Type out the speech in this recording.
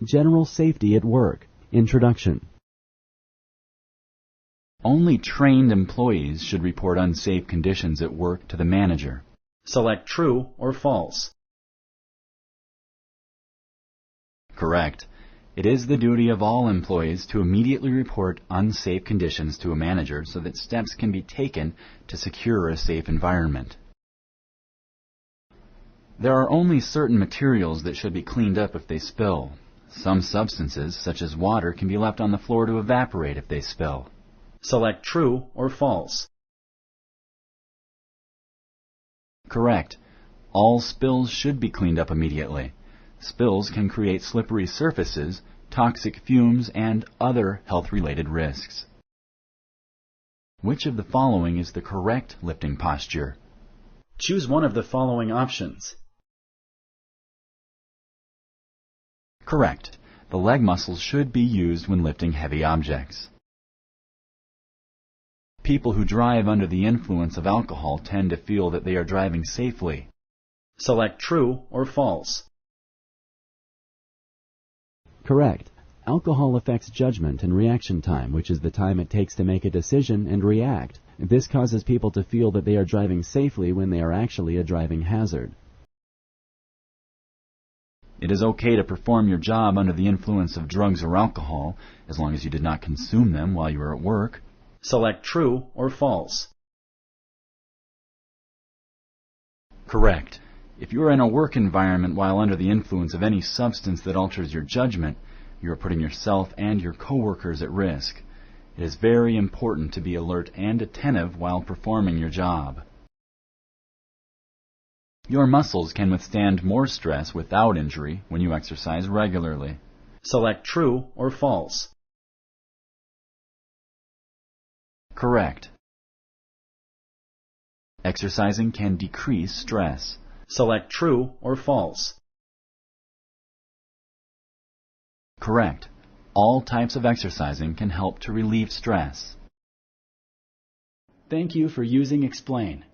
General Safety at Work. Introduction. Only trained employees should report unsafe conditions at work to the manager. Select true or false. Correct. It is the duty of all employees to immediately report unsafe conditions to a manager so that steps can be taken to secure a safe environment. There are only certain materials that should be cleaned up if they spill. Some substances, such as water, can be left on the floor to evaporate if they spill. Select true or false. Correct. All spills should be cleaned up immediately. Spills can create slippery surfaces, toxic fumes, and other health-related risks. Which of the following is the correct lifting posture? Choose one of the following options. Correct. The leg muscles should be used when lifting heavy objects. People who drive under the influence of alcohol tend to feel that they are driving safely. Select true or false. Correct. Alcohol affects judgment and reaction time, which is the time it takes to make a decision and react. This causes people to feel that they are driving safely when they are actually a driving hazard. It is okay to perform your job under the influence of drugs or alcohol, as long as you did not consume them while you were at work. Select true or false. Correct. If you are in a work environment while under the influence of any substance that alters your judgment, you are putting yourself and your coworkers at risk. It is very important to be alert and attentive while performing your job. Your muscles can withstand more stress without injury when you exercise regularly. Select true or false. Correct. Exercising can decrease stress. Select true or false. Correct. All types of exercising can help to relieve stress. Thank you for using Explain.